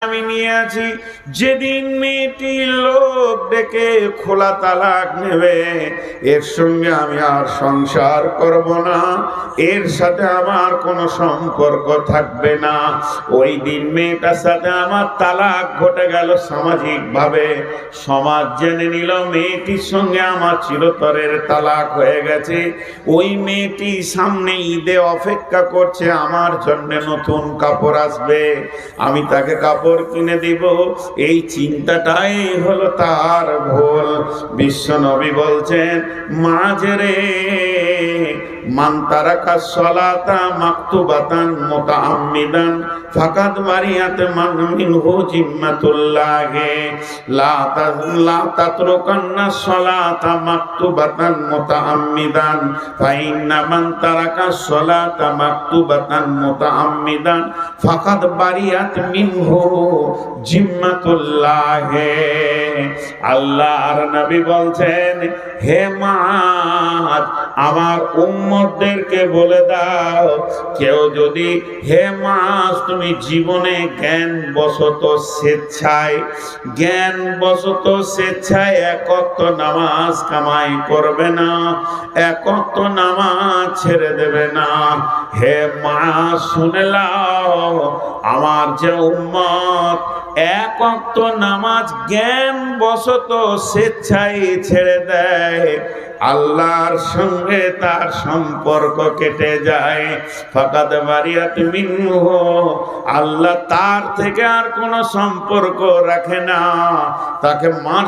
আমি নিয়ে আছি। যেদিন মেয়েটি লোক ডেকে খোলা তালাক নেবে, এর সঙ্গে আমি আর সংসার করব না, এর সাথে আমার কোনো সম্পর্ক থাকবে না, ওই দিন মেয়েটার সাথে আমার তালাক ঘটে গেল। সামাজিক ভাবে সমাজ জেনে নিল মেয়েটির সঙ্গে আমার চিরতরের তালাক হয়ে গেছে। ওই মেয়েটি সামনে ঈদে অপেক্ষা করছে, আমার জন্য নতুন কাপড় আসবে, আমি তাকে কাপড় কিনে দিব। এই চিন্তাটাই হলো তার ভুল। বিশ্ব নবী বলছেন, মাঝেরে মান তারাকা সালাতা মাকতুবাতান মুতাআম্মিদান ফাকাদ বারিয়াত মান মিনহু জিম্মাতুল্লাহ লা তাতরুকান্না সালাতা মাকতুবাতান মুতাআম্মিদান ফাইন্না মান তারাকা সালাতা মাকতুবাতান মুতাআম্মিদান ফাকাদ বারিয়াত মিনহু জিম্মাতুল্লাহ। আল্লাহর নবী বলছেন, হে মাদ, আমার উম্মতদেরকে বলে দাও, কেউ যদি, হে মাস, তুমি জীবনে জ্ঞান বশত স্বেচ্ছায় এক ওয়াক্ত নামাজ কামাই করবে না, এক ওয়াক্ত নামাজ ছেড়ে দেবে না। হে মাস, শুনে নাও, আমার যে উম্মত এক ওয়াক্ত নামাজ জ্ঞান বশত স্বেচ্ছায় ছেড়ে দেয়, আল্লাহর সঙ্গে তার সম্পর্ক কেটে যায়। ফাকাদ বারিয়াত মিনহু, আল্লাহ তার থেকে আর কোনো সম্পর্ক রাখে না, তাকে মার